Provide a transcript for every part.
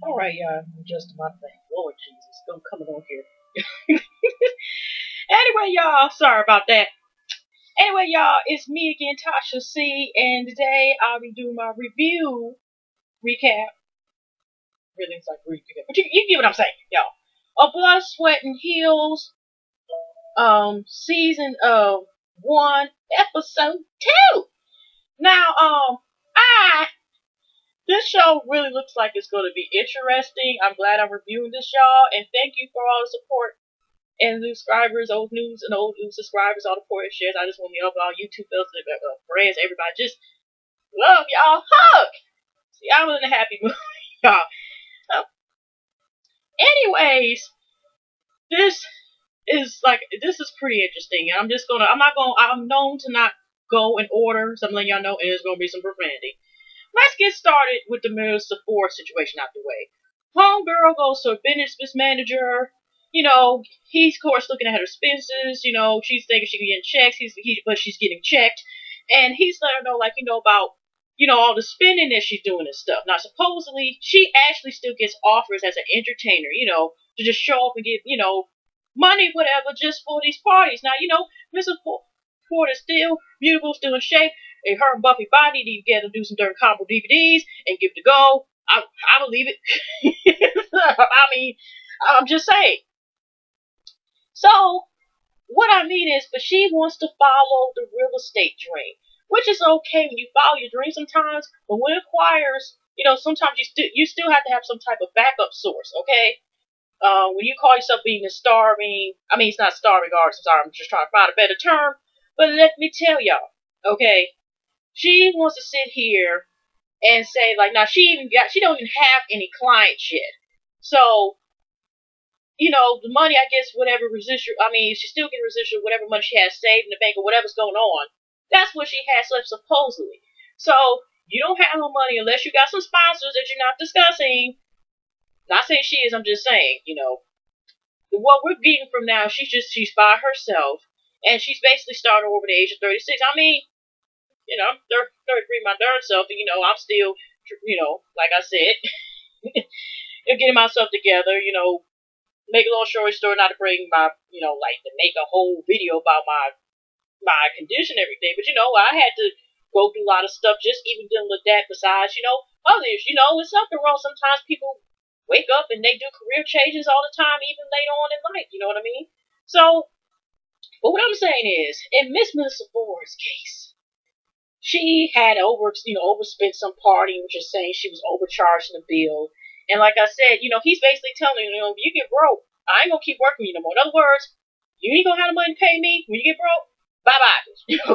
All right, y'all. I'm just my thing. Lord Jesus, don't come on here. Anyway, y'all. Sorry about that. Anyway, y'all, it's me again, Tasha C, and today I'll be doing my review recap. Really, it's like recap, but you get what I'm saying, y'all. Of Blood, Sweat, and Heels, season of 1, episode 2. Now, I this show really looks like it's going to be interesting. I'm glad I'm reviewing this, y'all, and thank you for all the support and new subscribers, old news and old new subscribers, all the support and shares. I just want to help all YouTube fellas, friends, everybody. Just love y'all. Hug. See, I'm in a happy mood, y'all. So, anyways, this this is pretty interesting. I'm known to not go in order, so I'm letting y'all know it is gonna be some profanity. Let's get started with the Mr. Ford situation out the way. Homegirl goes to a business manager. You know, he's of course looking at her expenses. You know, she's thinking she's getting checks. But she's getting checked, and he's letting her know, like, about all the spending that she's doing and stuff. Now, supposedly, she actually still gets offers as an entertainer. To just show up and get money, whatever, just for these parties. Now, Mrs. Ford is still beautiful, still in shape. And her and Buffy Body need to get to do some dirt combo DVDs and give it a go. I believe it. I mean, I'm just saying. So, what I mean is, but she wants to follow the real estate dream, which is okay when you follow your dream sometimes, but when it requires, sometimes you still have to have some type of backup source, okay? When you call yourself being a starving, I mean, it's not starving artist, I'm sorry, I'm just trying to find a better term, but let me tell y'all, okay? She wants to sit here and say, like, now she don't even have any clients yet. So, the money, I guess, whatever residual, I mean, she still get residual, whatever money she has saved in the bank or whatever's going on. That's what she has left, supposedly. So, you don't have no money unless you got some sponsors that you're not discussing. Not saying she is, I'm just saying, what we're getting from now, she's by herself, and she's basically started over the age of 36. I mean, I'm 33 my darn self, and, I'm still, like I said, getting myself together, make a little short story, not to bring my, like to make a whole video about my condition and everything, but, I had to go through a lot of stuff, just even dealing with that, besides, others, it's something wrong. Sometimes people wake up and they do career changes all the time, even later on in life, you know what I mean? So, but what I'm saying is, in Miss Melissa Ford's case, she had overspent some party, which is saying she was overcharged in the bill. And like I said, he's basically telling her, if you get broke, I ain't gonna keep working with you no more. In other words, you ain't gonna have the money to pay me when you get broke. Bye bye.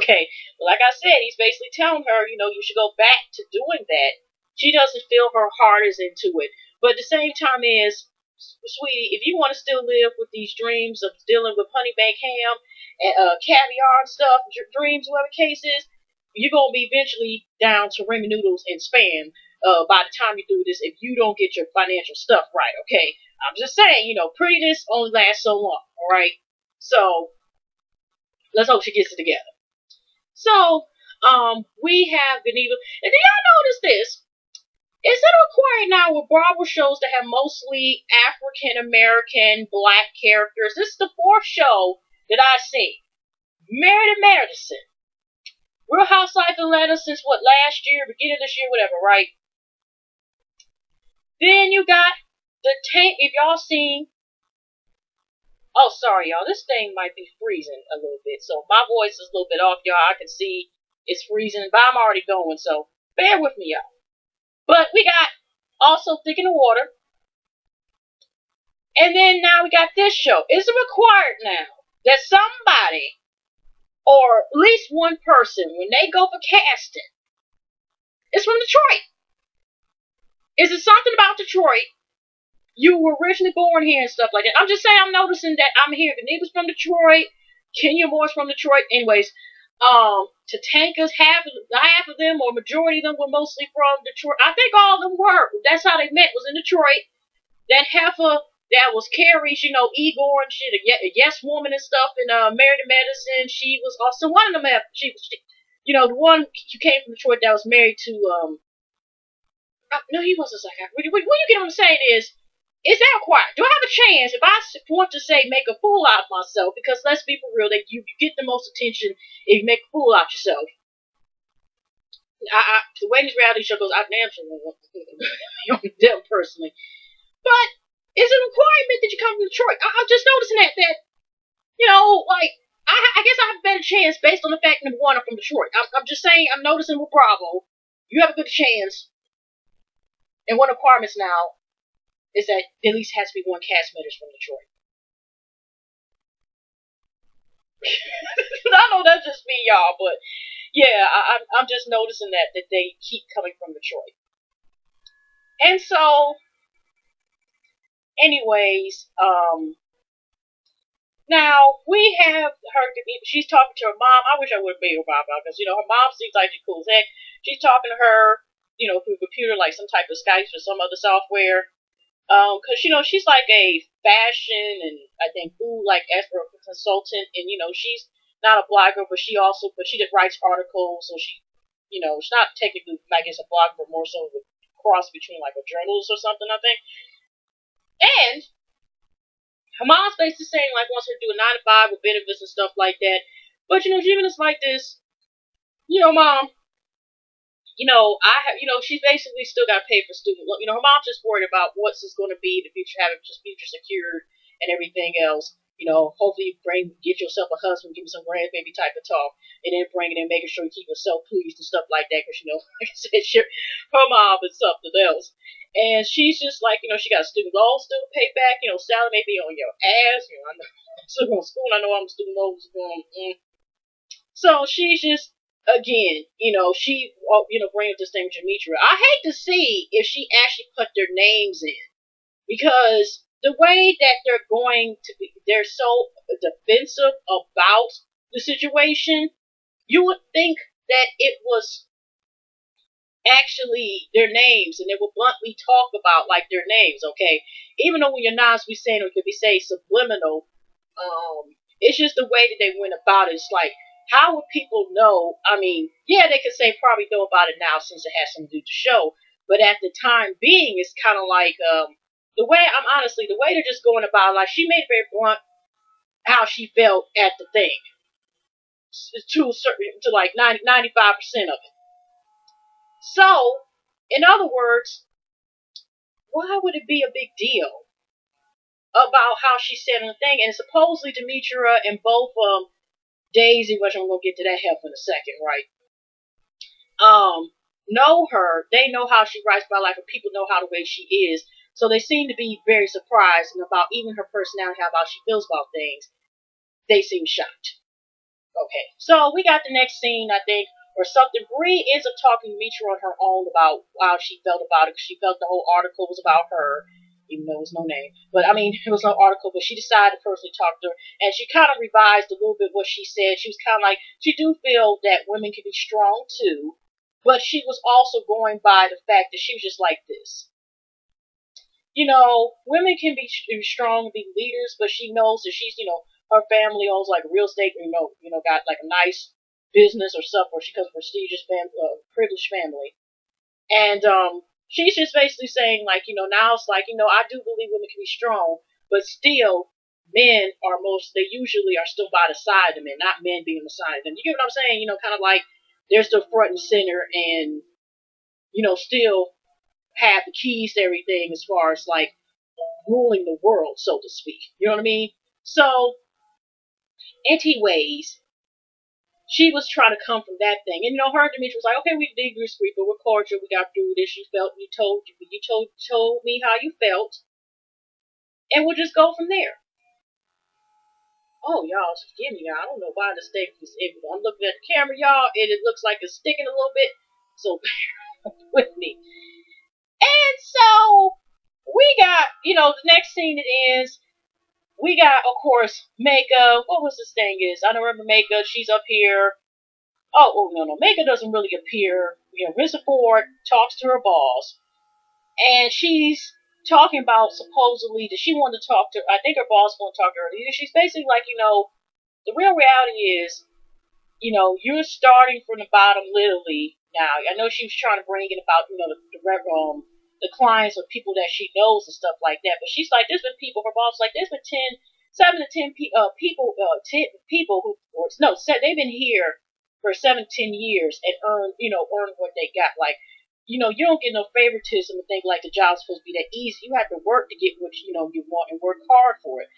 Okay. But like I said, he's basically telling her, you should go back to doing that. She doesn't feel her heart is into it. But at the same time is, sweetie, if you want to still live with these dreams of dealing with honey baked ham and caviar and stuff, dreams, whatever case is, you're going to be eventually down to ramen noodles and spam by the time you do this if you don't get your financial stuff right, okay? I'm just saying, prettiness only lasts so long, alright? So, let's hope she gets it together. So, we have Geneva. And do y'all notice this? Is it required now with Bravo shows to have mostly African American black characters? This is the 4th show that I see. Meredith Madison. Real Housewives of Atlanta since last year, beginning of this year, whatever, right? Then you got the tank. If y'all seen, oh sorry y'all, this thing might be freezing a little bit, so my voice is a little bit off, y'all. I can see it's freezing, but I'm already going, so bear with me, y'all. But we got also Thick in the Water, and then now we got this show. Is it required now that somebody, or at least one person, when they go for casting, is from Detroit? Is it something about Detroit? You were originally born here and stuff like that. I'm just saying, I'm noticing that I'm here. Geneva's from Detroit. Kenya Moore's from Detroit. Anyways, Tatanka's half of them, or majority of them, were mostly from Detroit. I think all of them were. That's how they met, was in Detroit. That heifer that was Carrie's, Igor and shit, a yes woman and stuff, and Meredith Madison, she was also one of them. She was, the one who came from Detroit that was married to No, he wasn't psychotic. What you get what I'm saying is that required? Do I have a chance if I want to say make a fool out of myself? Because let's be for real, that you get the most attention if you make a fool out yourself. The way this reality show goes, I damn sure won't on them personally. But it's a requirement that you come from Detroit. I'm just noticing that like I guess I have a better chance based on the fact number one I'm from Detroit. I'm just saying I'm noticing with Bravo, you have a good chance. And one of the requirements now is that there at least has to be one cast members from Detroit. I know that's just me, y'all, but yeah, I'm just noticing that they keep coming from Detroit. And so, anyways, now we have her. She's talking to her mom. I wish I would be her mom because her mom seems like she's cool as heck. She's talking to her, through a computer, like some type of Skype or some other software. Because she's like a fashion and I think food like expert consultant, and she's not a blogger, but she just writes articles, so she's not technically I guess a blogger, but more so a cross between like a journalist or something, I think. And her mom's basically saying like wants her to do a 9 to 5 with benefits and stuff like that, but even it's like this, mom. She's basically still got to pay for student loan. Her mom's just worried about what's this going to be in the future, having just future secured and everything else. Hopefully get yourself a husband, give me some grandbaby type of talk, and then bring it in, making sure you keep yourself pleased and stuff like that. Because like I said, her mom is something else, and she's just like, she got a student loan still to pay back. Salary may be on your ass. I know I'm still going to school. I know I'm student loans going. So she's just again, she, bring up this thing with Demetria. I hate to see if she actually put their names in because the way that they're so defensive about the situation, you would think that it was actually their names and they would bluntly talk about like their names, okay? Even though when you're not be saying or could be say subliminal, it's just the way that they went about it. It's like, how would people know? I mean, yeah, they could say probably know about it now since it has something to do with the show, but at the time being, it's kind of like the way they're just going about it, like she made it very blunt how she felt at the thing to like 95% of it. So, in other words, why would it be a big deal about how she said on the thing? And supposedly Demetria and both Daisy, which I'm gonna get to that help in a second, right? Know her. They know how she writes about life, and people know how the way she is. So they seem to be very surprised and about even her personality, how about she feels about things. They seem shocked. Okay, so we got the next scene, I think, or something. Bree ends up talking to Demetria on her own about how she felt about it. She felt the whole article was about her, even though it was no name. But I mean, it was no article, but she decided to personally talk to her, and she kind of revised a little bit what she said. She was kind of like, she do feel that women can be strong too, but she was also going by the fact that she was just like this. Women can be strong, be leaders, but she knows that she's, her family owns like real estate, got like a nice business or stuff where she comes from a prestigious privileged family. And she's just basically saying like, now it's like, I do believe women can be strong, but still men they usually are still by the side of men, not men being the side of them. You get what I'm saying? Kind of like they're still front and center and, still have the keys to everything as far as like ruling the world, so to speak. You know what I mean? So, anyways, she was trying to come from that thing. And her and Demetria was like, okay, we did disagree, but we're cordial, we got through this, you told me how you felt, and we'll just go from there. Oh, y'all, forgive me, y'all. I don't know why this thing is I'm looking at the camera, y'all, and it looks like it's sticking a little bit, so bear with me. And so, we got, the next scene it is, we got, of course, Maka. What was this thing is? I don't remember Maka. She's up here. Oh, no. Maka doesn't really appear. Rissa Ford talks to her boss. And she's talking about, supposedly, that she wanted to talk to, I think her boss wanted to talk to her. She's basically like, the real reality is, you're starting from the bottom, literally, now. I know she was trying to bring in about, the clients or people that she knows and stuff like that. But she's like, there's been people, her boss like, there's been 7 to 10 people, 10 people who, or no, they've been here for 7 to 10 years and earn what they got. Like, you don't get no favoritism and think like the job's supposed to be that easy. You have to work to get what you want and work hard for it.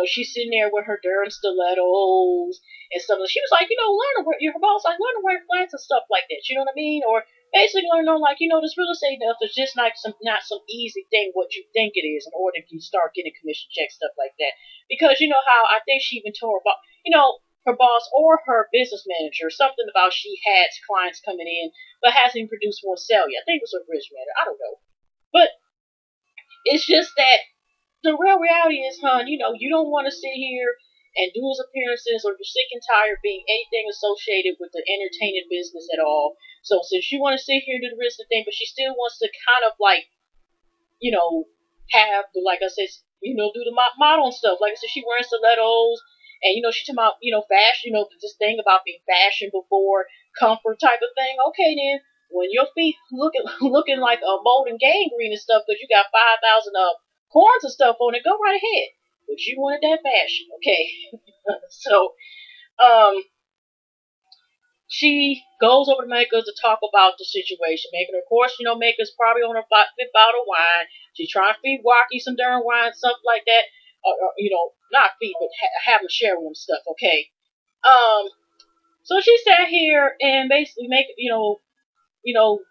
She's sitting there with her darn stilettos and stuff. And she was like, learn to wear your boss like learn to wear flats and stuff like that. You know what I mean? Or basically learn on like, this real estate stuff is just not some easy thing what you think it is in order to start getting commission checks, stuff like that. Because you know how I think she even told her about, her boss or her business manager, something about she had clients coming in, but hasn't produced one sale yet. I think it was a bridge matter. I don't know. But it's just that the real reality is, hon, you don't want to sit here and do his appearances or you're sick and tired of being anything associated with the entertainment business at all. So since you want to sit here and do the rest of the thing, but she still wants to kind of like, have the, like I said, do the model and stuff. Like I said, she wearing stilettos. And, she talking about, fashion, this thing about being fashion before comfort type of thing. Okay, then, when your feet looking like a molten gangrene and stuff because you got 5,000 corns and stuff on it, go right ahead. But you wanted that fashion, okay? So, she goes over to Makers to talk about the situation. Making, of course, Makers probably on her 5th bottle of wine. She's trying to feed Waukee some darn wine, stuff like that. Not feed, but have him share with him stuff, okay? So she sat here and basically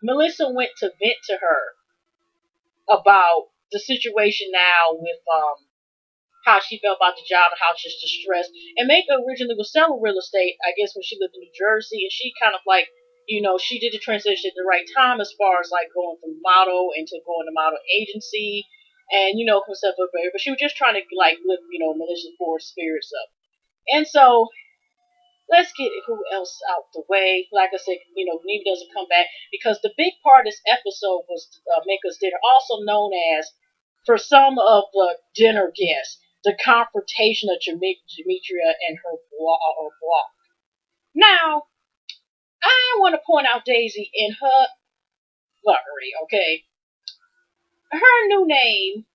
Melissa went to vent to her about the situation now with, how she felt about the job and how she's distressed. And Maka originally was selling real estate, I guess, when she lived in New Jersey, and she kind of like, she did the transition at the right time as far as like going from model into going to model agency. And, herself up there, but she was just trying to, like, lift, Melissa's poor spirits up. And so, let's get who else out the way. Like I said, Neva doesn't come back, because the big part of this episode was Maka's dinner, also known as, for some of the dinner guests, the confrontation of Demetria and her block. Now, I want to point out Daisy in her fuckery, okay? Her new name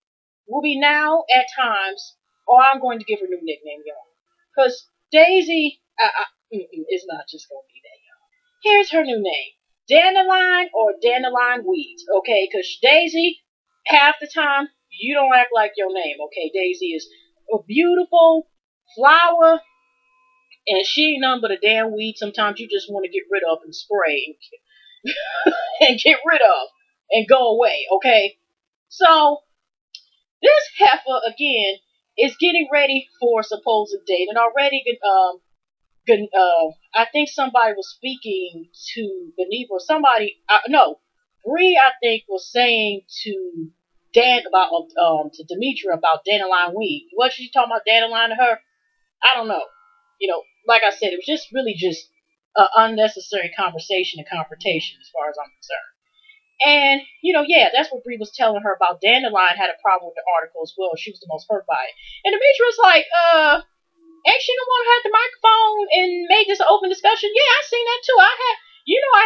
will be now at times, or I'm going to give her a new nickname, y'all. Because Daisy is not just going to be that, y'all. Here's her new name. Dandelion or Dandelion Weeds, okay? Because Daisy, half the time, you don't act like your name, okay? Daisy is a beautiful flower, and she ain't nothing but a damn weed. Sometimes you just want to get rid of and spray and get rid of and go away, okay? So, this heifer, again, is getting ready for a supposed date. And already, I think somebody was speaking to Beneva, or somebody, Bree, I think, was saying to to Demetria about dandelion weed. What she talking about dandelion to her? I don't know. Like I said, it was just really just an unnecessary conversation and confrontation as far as I'm concerned. And, that's what Bree was telling her about. Dandelion had a problem with the article as well. She was the most hurt by it. And Demetria was like, ain't she the one who had the microphone and made this open discussion? Yeah, I seen that too. I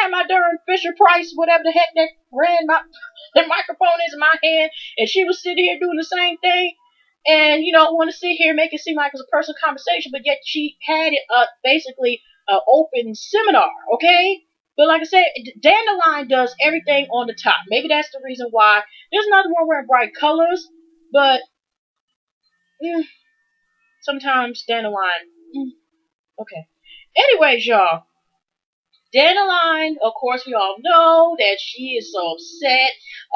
had my darn Fisher Price, whatever the heck that ran the microphone is in my hand, and she was sitting here doing the same thing. And, want to sit here and make it seem like it was a personal conversation, but yet she had it basically an open seminar, okay? But like I said, Dandelion does everything on the top. Maybe that's the reason why. There's nothing wrong wearing bright colors, but sometimes Dandelion, okay. Anyways, y'all, Dandelion, of course, we all know that she is so upset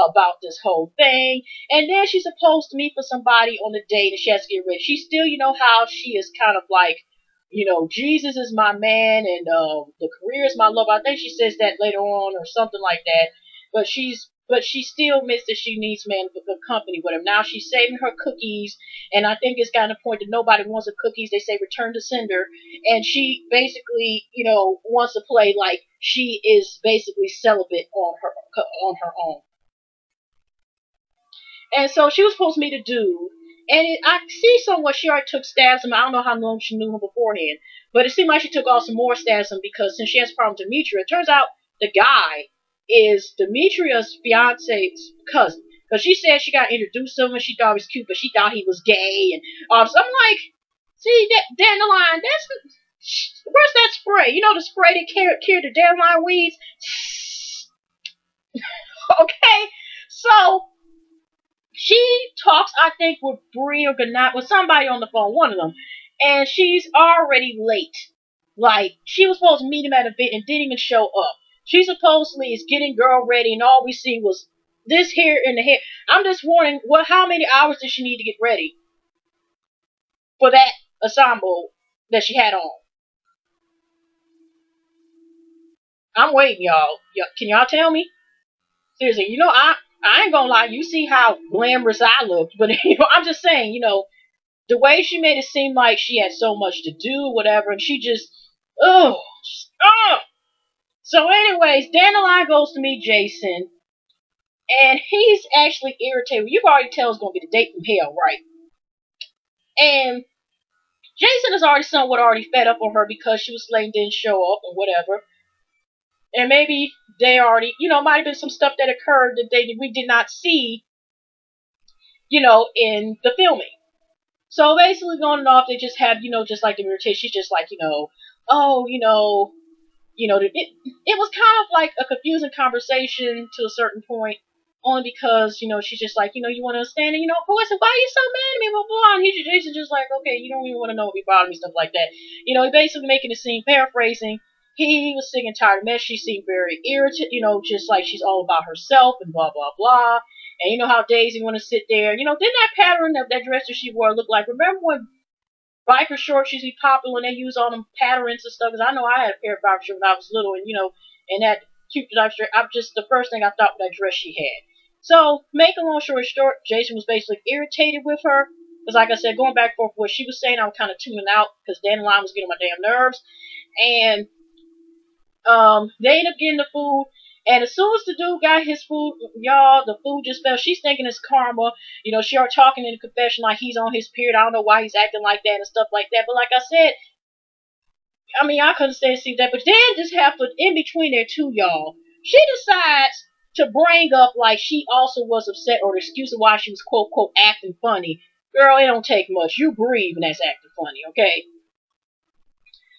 about this whole thing. And then she's supposed to meet with somebody on the date and she has to get ready. She's still, how she is kind of like, Jesus is my man and the career is my love. I think she says that later on or something like that. But she still admits that she needs man for good company with him. Now she's saving her cookies, and I think it's gotten to the point that nobody wants the cookies. They say return to sender, and she basically, wants to play like she is basically celibate on her own. And so she was supposed to meet a dude, and I see somewhat she already took stabs at him. I don't know how long she knew him beforehand, but it seemed like she took off some more stabs at him because since she has a problem with Demetria, it turns out the guy is Demetria's fiance's cousin. Because she said she got introduced to him and she thought he was cute, but she thought he was gay. And so I'm like, see, that dandelion, where's that spray? You know the spray that cured the dandelion weeds? Okay? So, she talks, I think, with Bree or Gannat, with somebody on the phone, one of them. And she's already late. Like, she was supposed to meet him at a event and didn't even show up. She supposedly is getting girl ready, and all we see was this hair in the hair. I'm just wondering, how many hours did she need to get ready for that ensemble that she had on? I'm waiting, y'all. Can y'all tell me? Seriously, you know, I ain't gonna lie. You see how glamorous I looked, but you know, I'm just saying, you know, the way she made it seem like she had so much to do, whatever, and she just, oh. So, anyways, Dandelion goes to meet Jason, and he's actually irritated. You can already tell it's gonna be the date from hell, right? And Jason is already fed up on her because she was late and didn't show up and whatever. And maybe they already, you know, might have been some stuff that occurred that we did not see, you know, in the filming. So basically going off, they just have, you know, just like the irritation. She's just like, you know, oh, it was kind of like a confusing conversation to a certain point, only because, you know, she's just like, you know, you want to understand, and, you know, why are you so mad at me, blah, blah, and Jason's just like, okay, you don't even want to know what be bothering me, stuff like that. You know, he basically making the scene, paraphrasing, he was sick and tired of mess. She seemed very irritated, you know, just like she's all about herself and blah, blah, blah. And you know how Daisy want to sit there. You know, didn't that pattern of that dress that she wore look like, remember when biker shorts used to be popular and they use all them patterns and stuff? Because I know I had a pair of biker shorts when I was little, and, you know, and that cute dress, I'm just, the first thing I thought was that dress she had. So, make a long story short, Jason was basically irritated with her. Because, like I said, going back and forth what she was saying, I was kind of tuning out because Dandelion was getting on my damn nerves. And they end up getting the food, and as soon as the dude got his food, y'all, the food just fell. She's thinking it's karma. You know, she started talking in the confession like he's on his period. I don't know why he's acting like that and stuff like that. But like I said, I mean, I couldn't stand to see that. But then just happened in between there too, y'all. She decides to bring up like she also was upset, or the excuse of why she was quote quote acting funny. Girl, it don't take much. You breathe and that's acting funny, okay?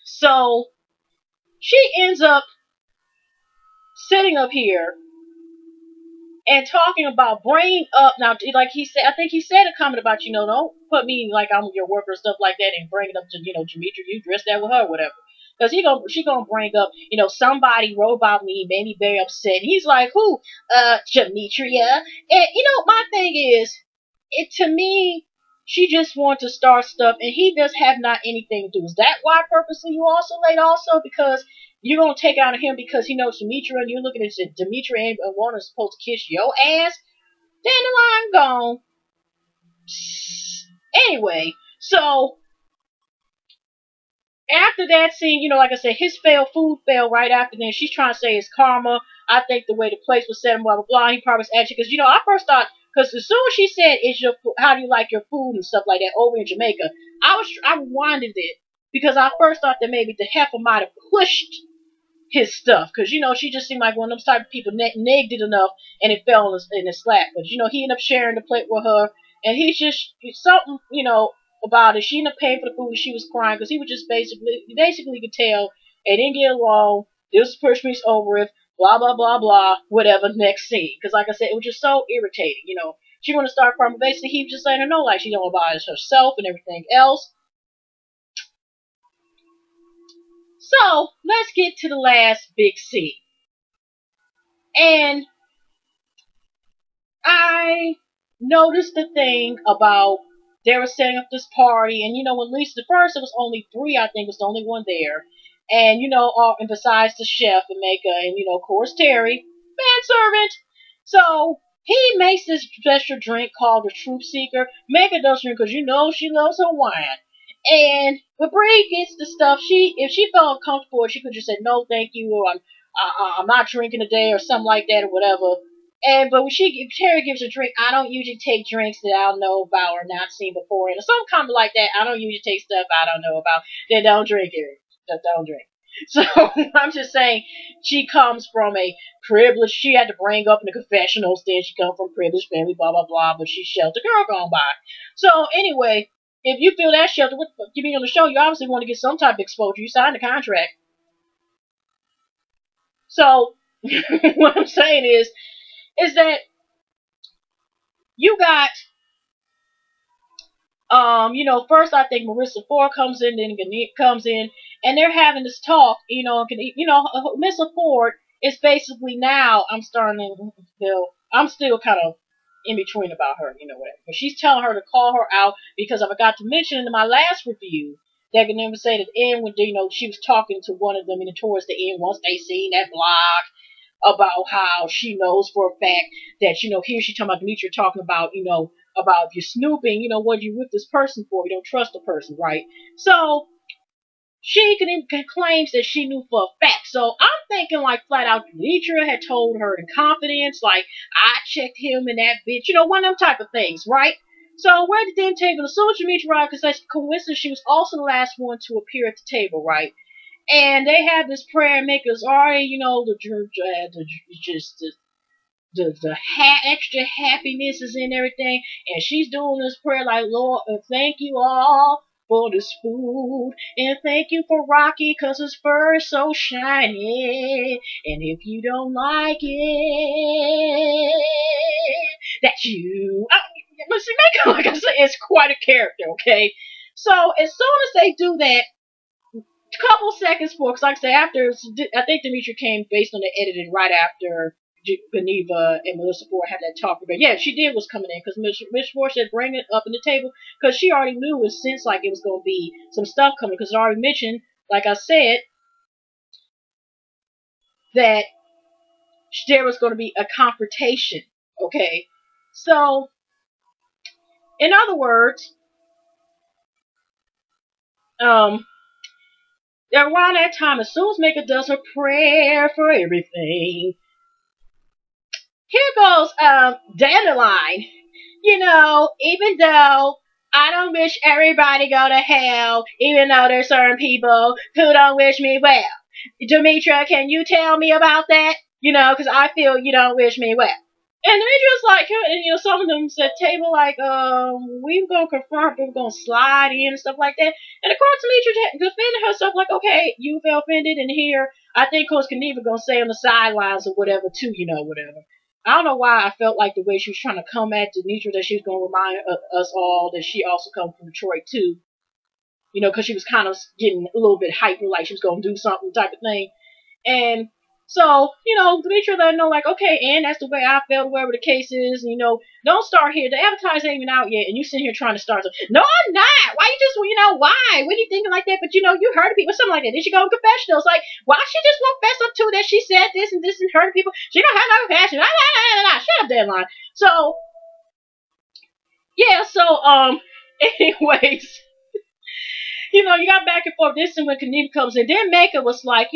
So she ends up sitting up here and talking about bringing up, now, like he said, I think he said a comment about, you know, don't put me like I'm your worker and stuff like that and bring it up to, you know, Demetria, you dress that with her or whatever. Because she gonna bring up, you know, somebody wrote about me, made me very upset. And he's like, who? Demetria. And, you know, my thing is, to me, she just wants to start stuff, and he does have not anything to do. Is that why purposely you also late also? Because you're going to take out of him because he knows Demetria, and you're looking at Demetria and Warner's supposed to kiss your ass? Dandelion gone. Anyway, so after that scene, you know, like I said, his food failed right after then. She's trying to say it's karma. I think the way the place was set and blah, blah, blah. He probably was actually, because, you know, I first thought, because as soon as she said, how do you like your food and stuff like that over in Jamaica, I rewinded it because I first thought that maybe the heifer might have pushed his stuff, because, you know, she just seemed like one of those type of people nagged it enough and it fell in his lap. But, you know, he ended up sharing the plate with her, and he's something, you know, about it. She ended up paying for the food and she was crying because he was just basically could tell they didn't get along. This person is over it. Blah, blah, blah, blah, whatever, next scene. Because, like I said, it was just so irritating, you know. She wanted to start crying, but basically he was just letting her know, like, she don't about herself and everything else. So, let's get to the last big scene. And I noticed the thing about they were setting up this party, and, you know, at least at first it was only three, I think, was the only one there. And, you know, and besides the chef and Mecca and, you know, of course, Terry, manservant. So, he makes this special drink called the Truth Seeker. Mecca does drink because, you know, she loves her wine. And Brie gets the stuff. If she felt uncomfortable, she could just say, no, thank you, or I'm not drinking today, or something like that, or whatever. But when Terry gives a drink, I don't usually take drinks that I don't know about or not seen before. And some comment like that, I don't usually take stuff I don't know about. Then don't drink it. Just don't drink. So I'm just saying she comes from a privileged, she had to bring up in the confessionals, then she comes from privileged family, blah blah blah, but she's sheltered girl gone by. So anyway, if you feel that shelter, what you being on the show, you obviously want to get some type of exposure. You signed the contract. So what I'm saying is that you got first I think Marissa Ford comes in, then Ganeep comes in, and they're having this talk. Marissa Ford is basically now I'm starting to feel I'm still kind of in between about her, whatever. But she's telling her to call her out because I forgot to mention in my last review that Ganeep said at the end when she was talking to one of them, and towards the end once they seen that blog about how she knows for a fact that, here she talking about Demetria talking about, about if you're snooping, what you with this person for? You don't trust the person, right? So she claims that she knew for a fact. So I'm thinking like flat out Demetria had told her in confidence, like I checked him and that bitch, one of them type of things, right? So we're at the dinner table, and as soon as Demetria arrived, because that's coincidence, she was also the last one to appear at the table, right? And they have this prayer makers already, the church, just extra happiness and everything. And she's doing this prayer like, Lord, thank you all for this food. And thank you for Rocky because his fur is so shiny. And if you don't like it, that's you. But see, like I said, it's quite a character, okay? So as soon as they do that, couple seconds for, because like I say, after I think Demetria came based on the editing right after Geneva and Marissa Ford had that talk. But yeah, she did was coming in because Miss Ford said bring it up in the table because she already knew it since like it was going to be some stuff coming because I already mentioned, like I said, that there was going to be a confrontation. Okay, so in other words, around that time, as soon as Mika does her prayer for everything, here goes Dandelion. Even though I don't wish everybody go to hell, even though there's certain people who don't wish me well. Demetria, can you tell me about that? Because I feel you don't wish me well. And Demetria's like, and some of them said table like, we gonna confront, we're gonna slide in and stuff like that. And of course, Demetria defended herself like, okay, you felt offended, and here I think, of course, Geneva gonna say on the sidelines or whatever too, whatever. I don't know why I felt like the way she was trying to come at Demetria that she was gonna remind us all that she also comes from Detroit too, because she was kind of getting a little bit hyper, like she was gonna do something type of thing, and. So, Demetria let her know, like, okay, and that's the way I felt, whatever the case is, don't start here. The advertising ain't even out yet, and you sitting here trying to start something. No, I'm not. Why you just, why? What are you thinking like that? But, you heard people, something like that. Then she go in confessionals, like, why she just won't fess up to that she said this and this and hurt people? She don't have no compassion. Shut up, Deadline. So, yeah, anyways. You got back and forth. This and when Keneva comes in, then Mecca was like,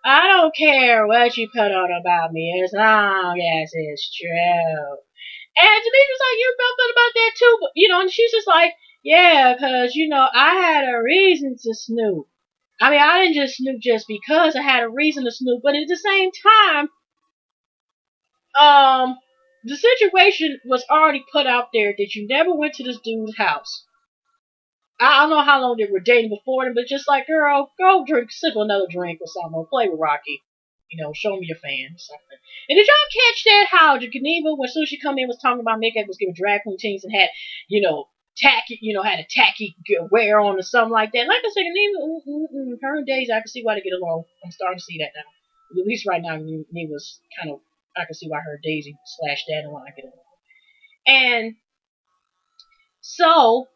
I don't care what you put on about me as long as it's true. And Demetrius like, you felt good about that too, but, and she's just like, yeah, because, I had a reason to snoop. I mean, I didn't just snoop just because I had a reason to snoop, but at the same time, the situation was already put out there that you never went to this dude's house. I don't know how long they were dating before them, but just like, girl, go drink, sip another drink or something, or play with Rocky. Show me your fan or something. And did y'all catch that? How Geneva, when soon as she come in, was talking about makeup, was giving drag queen teens and had, tacky, had a tacky wear on or something like that. Like I said, Geneva, her and Daisy, I can see why they get along. I'm starting to see that now. At least right now, Geneva's kind of, I can see why her Daisy / Dandelion get along. And so,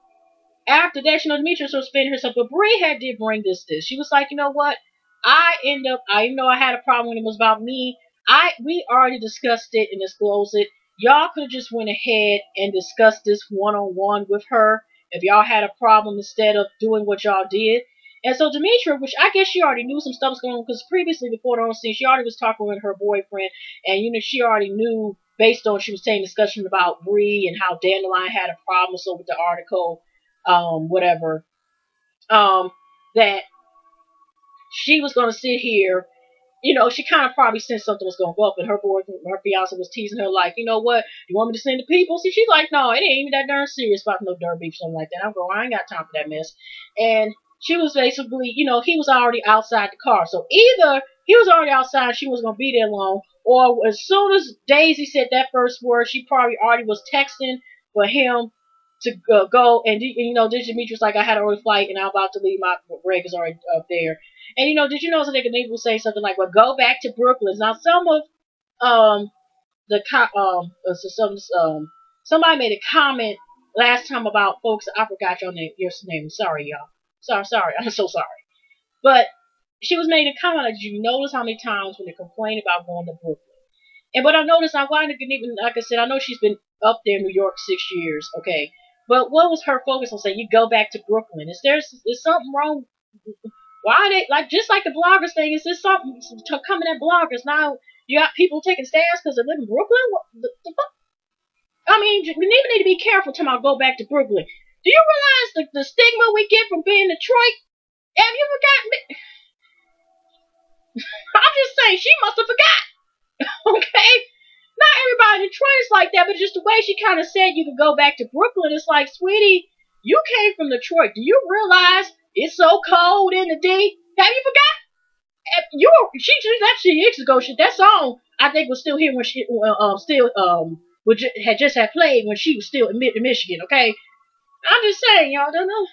after that, Demetria was spinning herself, but Brie did bring this. She was like, you know what? Even though I had a problem when it was about me, we already discussed it and disclosed it. Y'all could have just went ahead and discussed this one-on-one with her if y'all had a problem instead of doing what y'all did. And so Demetria, which I guess she already knew some stuff was going on, because previously before the whole scene, she already was talking with her boyfriend, and she already knew based on she was saying discussion about Brie and how Dandelion had a problem so with the article. Whatever, that she was gonna sit here. You know, she kind of probably sensed something was gonna go up, and her boyfriend, her fiance, was teasing her like, you know what, you want me to send the people? See, she's like, no, it ain't even that darn serious about no dirt beef, something like that. I'm going, I ain't got time for that mess. And she was basically, you know, he was already outside the car, so either he was already outside, she was gonna be there long, or as soon as Daisy said that first word, she probably already was texting for him to go. And you know, Demetri was like, I had an early flight and I'm about to leave. My break is already up there. And you know, did you know so they could maybe say something like, "Well, go back to Brooklyn." Now, some of the somebody made a comment last time about folks. I forgot your name. Sorry, y'all. Sorry. I'm so sorry. But she was making a comment like, "Did you notice how many times when they complain about going to Brooklyn?" And but I noticed I wanted to even, like I said, I know she's been up there in New York 6 years, okay. But what was her focus on saying you go back to Brooklyn? Is something wrong? Why are they like just like the bloggers thing? Is this something coming at bloggers now? You got people taking stands because they live in Brooklyn. What the fuck? I mean, we even need to be careful talking about go back to Brooklyn. Do you realize the stigma we get from being Detroit? Have you forgotten? I'm just saying she must have forgot. Okay. Not everybody in Detroit is like that, but just the way she kind of said you could go back to Brooklyn, it's like, sweetie, you came from Detroit. Do you realize it's so cold in the D? Have you forgot? She left 2 years ago. That song I think was still here when she had just had played when she was still in Michigan. Okay, I'm just saying, y'all don't know.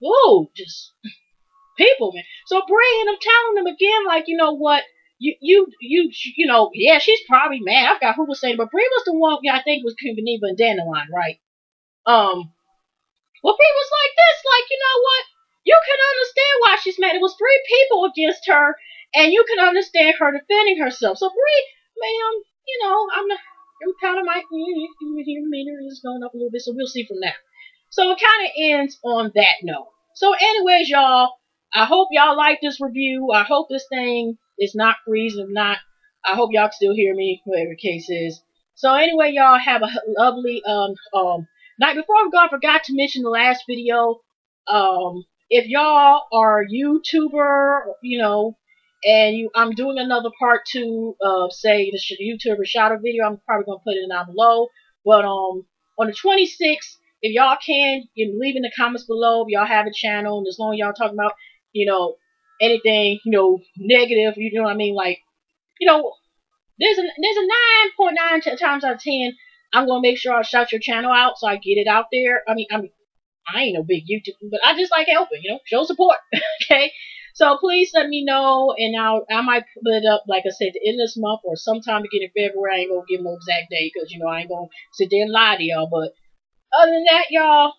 Ooh, just people, man. So Brie, I'm telling them again, like, you know what? You know, yeah, she's probably mad. I forgot who was saying, but Brie was the one, yeah, I think was Geneva and Dandelion, right? Well, Brie was like this, like, you know what? You can understand why she's mad. It was 3 people against her, and you can understand her defending herself. So Brie, ma'am, you know, I'm kind of my meter is going up a little bit, so we'll see from that. So it kind of ends on that note. So anyways, y'all, I hope y'all like this review. I hope this thing is not freezing. If not, I hope y'all can still hear me, whatever the case is. So anyway, y'all have a lovely night. Before I go, I forgot to mention the last video. If y'all are a YouTuber, you know, and I'm doing another part 2 of, say, the YouTuber shout out video, I'm probably gonna put it down below. But on the 26th, if y'all can, you leave in the comments below if y'all have a channel, and as long as y'all talking about, you know, anything, you know, negative, you know what I mean, like, you know, there's a 9.9 times out of 10, I'm gonna make sure I shout your channel out so I get it out there. I ain't no big YouTuber, but I just like helping, you know, show support. Okay, so please let me know, and I might put it up, like I said, the end of this month or sometime beginning of February. I ain't gonna give no exact date because, you know, I ain't gonna sit there and lie to y'all. But other than that, y'all,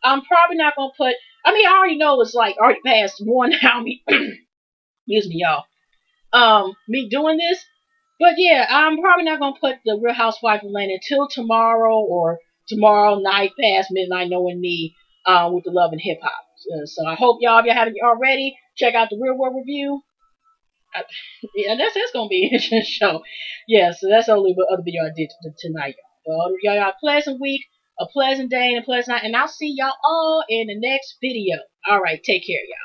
I'm probably not gonna put. I mean, I already know it's like already past 1 hour. Excuse me, y'all. Me doing this, but yeah, I'm probably not gonna put the Real Housewife of Atlanta until tomorrow or tomorrow night past midnight, knowing me, with the Love and Hip Hop. So I hope y'all, if you haven't already, check out the Real World Review. Yeah, that's gonna be an interesting show. Yeah, so that's the only other video I did tonight, y'all. Well, y'all have a pleasant week, a pleasant day, and a pleasant night, and I'll see y'all all in the next video. All right, take care, y'all.